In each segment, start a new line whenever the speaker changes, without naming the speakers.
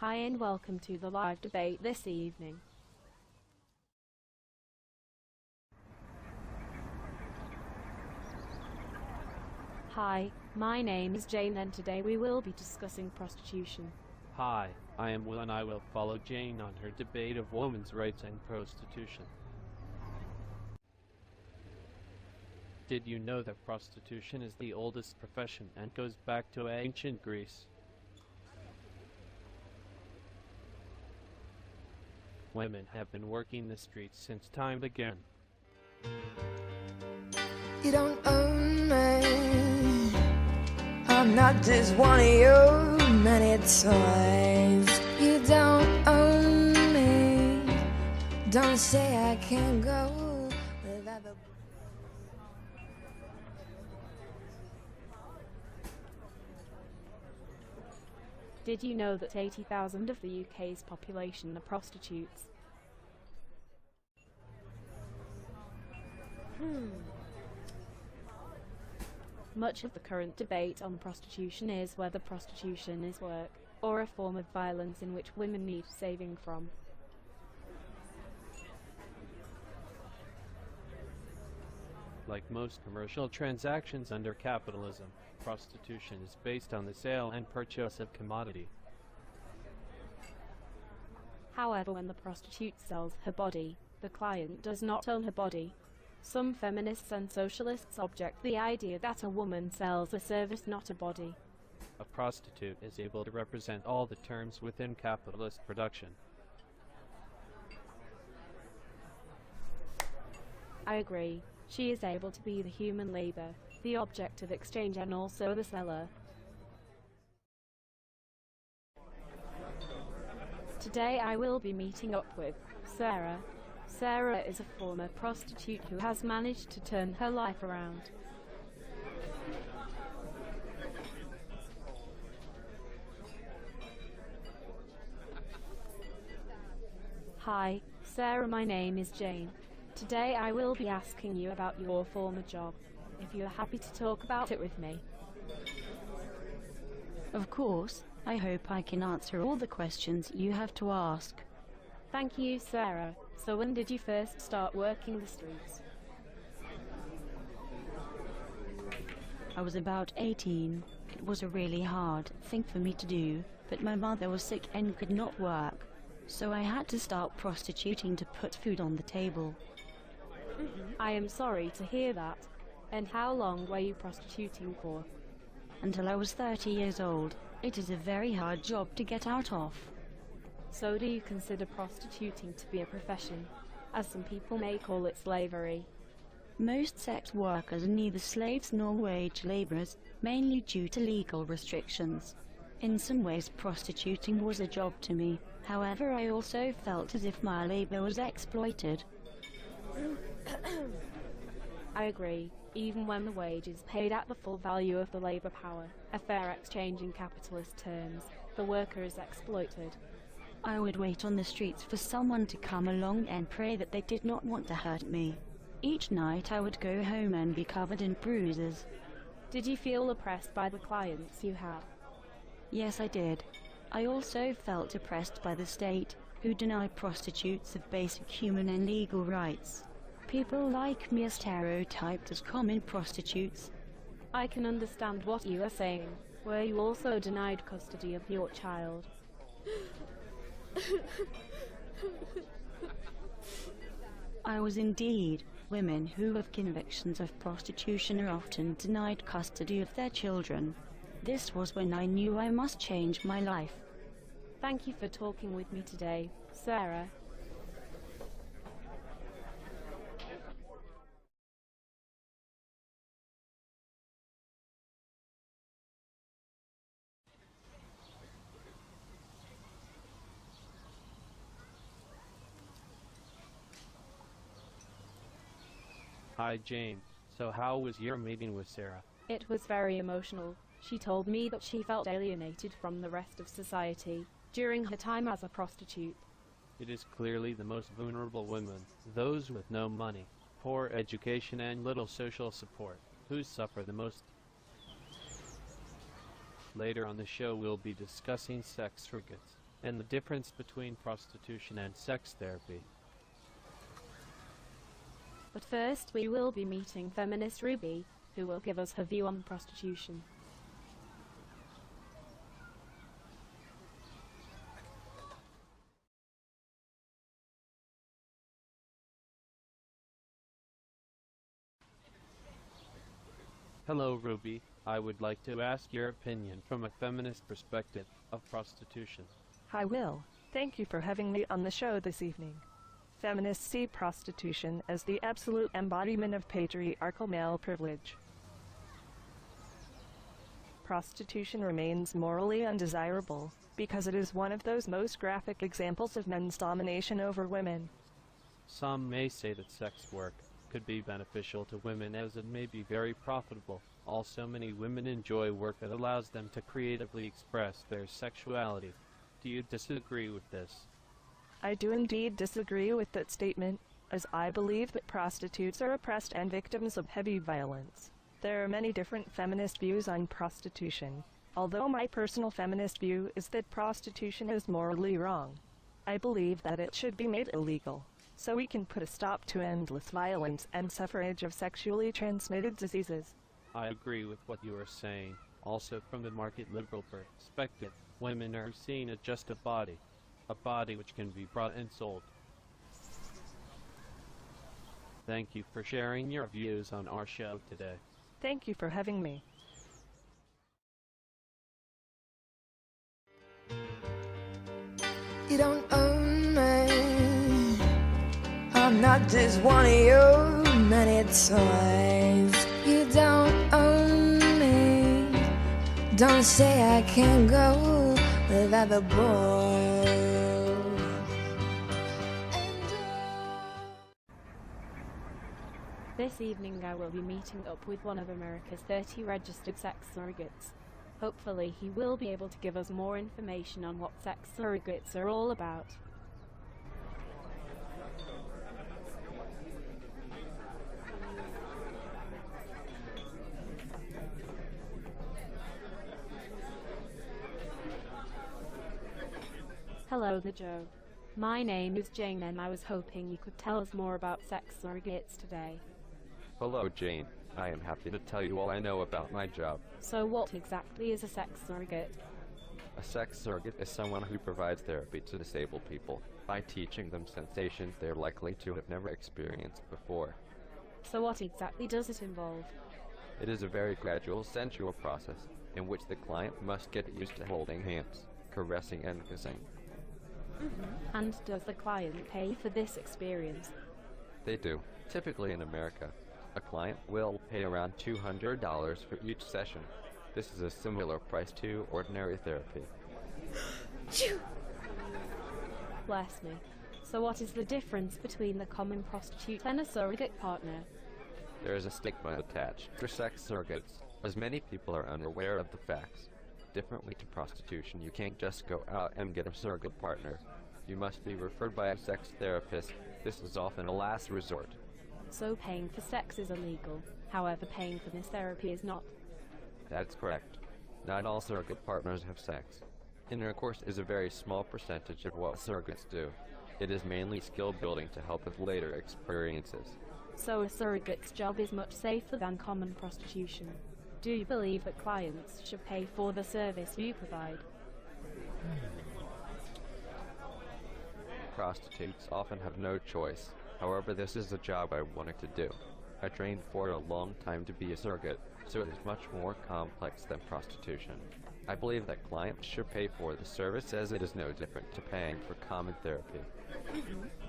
Hi and welcome to the live debate this evening. Hi, my name is Jane and today we will be discussing prostitution.
Hi, I am Will and I will follow Jane on her debate of women's rights and prostitution. Did you know that prostitution is the oldest profession and goes back to ancient Greece? Women have been working the streets since time began.
You don't own me. I'm not just one of your many toys. You don't own me. Don't say I can't go without the...
Did you know that 80,000 of the UK's population are prostitutes? Much of the current debate on prostitution is whether prostitution is work, or a form of violence in which women need saving from.
Like most commercial transactions under capitalism, prostitution is based on the sale and purchase of commodity.
However, when the prostitute sells her body, the client does not own her body. Some feminists and socialists object the idea that a woman sells a service, not a body.
A prostitute is able to represent all the terms within capitalist production.
I agree. She is able to be the human labor, the object of exchange, and also the seller. Today I will be meeting up with Sarah. Sarah is a former prostitute who has managed to turn her life around. Hi, Sarah, my name is Jane. Today I will be asking you about your former job, if you are happy to talk about it with me.
Of course, I hope I can answer all the questions you have to ask.
Thank you, Sarah. So when did you first start working the streets?
I was about 18. It was a really hard thing for me to do, but my mother was sick and could not work, so I had to start prostituting to put food on the table.
I am sorry to hear that. And how long were you prostituting for?
Until I was 30 years old. It is a very hard job to get out of.
So do you consider prostituting to be a profession, as some people may call it slavery?
Most sex workers are neither slaves nor wage laborers, mainly due to legal restrictions. In some ways prostituting was a job to me, however I also felt as if my labor was exploited.
I agree. Even when the wage is paid at the full value of the labor power, a fair exchange in capitalist terms, the worker is exploited.
I would wait on the streets for someone to come along and pray that they did not want to hurt me. Each night I would go home and be covered in bruises.
Did you feel oppressed by the clients you had?
Yes, I did. I also felt oppressed by the state, who deny prostitutes of basic human and legal rights. People like me are stereotyped as common prostitutes.
I can understand what you are saying. Were you also denied custody of your child?
I was indeed. Women who have convictions of prostitution are often denied custody of their children. This was when I knew I must change my life.
Thank you for talking with me today, Sarah.
Hi Jane, so how was your meeting with Sarah?
It was very emotional. She told me that she felt alienated from the rest of society during her time as a prostitute.
It is clearly the most vulnerable women, those with no money, poor education and little social support, who suffer the most. Later on the show we'll be discussing sex surrogates. and the difference between prostitution and sex therapy.
But first we will be meeting feminist Ruby, who will give us her view on prostitution.
Hello, Ruby. I would like to ask your opinion from a feminist perspective of prostitution.
Hi, Will. Thank you for having me on the show this evening. Feminists see prostitution as the absolute embodiment of patriarchal male privilege. Prostitution remains morally undesirable because it is one of those most graphic examples of men's domination over women.
Some may say that sex work could be beneficial to women as it may be very profitable. Also, many women enjoy work that allows them to creatively express their sexuality. Do you disagree with this?
I do indeed disagree with that statement, as I believe that prostitutes are oppressed and victims of heavy violence. There are many different feminist views on prostitution, although my personal feminist view is that prostitution is morally wrong. I believe that it should be made illegal, so we can put a stop to endless violence and suffrage of sexually transmitted diseases.
I agree with what you are saying. Also, from the market liberal perspective, women are seen as just a body which can be bought and sold. Thank you for sharing your views on our show today.
Thank you for having me.
You don't own me. I'm not just one of your many toys. You don't own me. Don't say I can't go without the boy.
This evening I will be meeting up with one of America's 30 registered sex surrogates. Hopefully he will be able to give us more information on what sex surrogates are all about. Hello there, Joe. My name is Jane and I was hoping you could tell us more about sex surrogates today.
Hello, Jane. I am happy to tell you all I know about my job.
So what exactly is a sex surrogate?
A sex surrogate is someone who provides therapy to disabled people by teaching them sensations they're likely to have never experienced before.
So what exactly does it involve?
It is a very gradual, sensual process in which the client must get used to holding hands, caressing and kissing.
And does the client pay for this experience?
They do. Typically in America, a client will pay around $200 for each session. This is a similar price to ordinary therapy.
Bless me. So what is the difference between the common prostitute and a surrogate partner?
There is a stigma attached to sex surrogates, as many people are unaware of the facts. Differently to prostitution, you can't just go out and get a surrogate partner. You must be referred by a sex therapist. This is often a last resort.
So paying for sex is illegal. However, paying for this therapy is not.
That's correct. Not all surrogate partners have sex. Intercourse is a very small percentage of what surrogates do. It is mainly skill building to help with later experiences.
So a surrogate's job is much safer than common prostitution. Do you believe that clients should pay for the service you provide?
Prostitutes often have no choice. However, this is a job I wanted to do. I trained for a long time to be a surrogate, so it is much more complex than prostitution. I believe that clients should pay for the service as it is no different to paying for common therapy.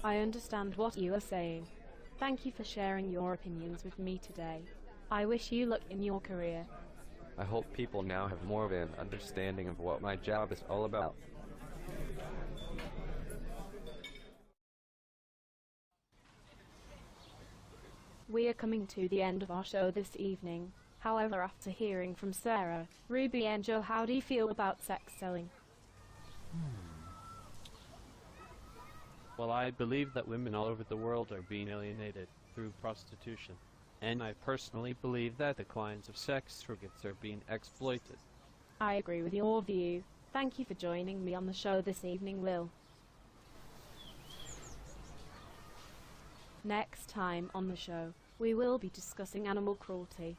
I understand what you are saying. Thank you for sharing your opinions with me today. I wish you luck in your career.
I hope people now have more of an understanding of what my job is all about.
We are coming to the end of our show this evening. However, after hearing from Sarah, Ruby and Joe, how do you feel about sex selling?
Well, I believe that women all over the world are being alienated through prostitution. And I personally believe that the clients of sex surrogates are being exploited.
I agree with your view. Thank you for joining me on the show this evening, Lil. Next time on the show, we will be discussing animal cruelty.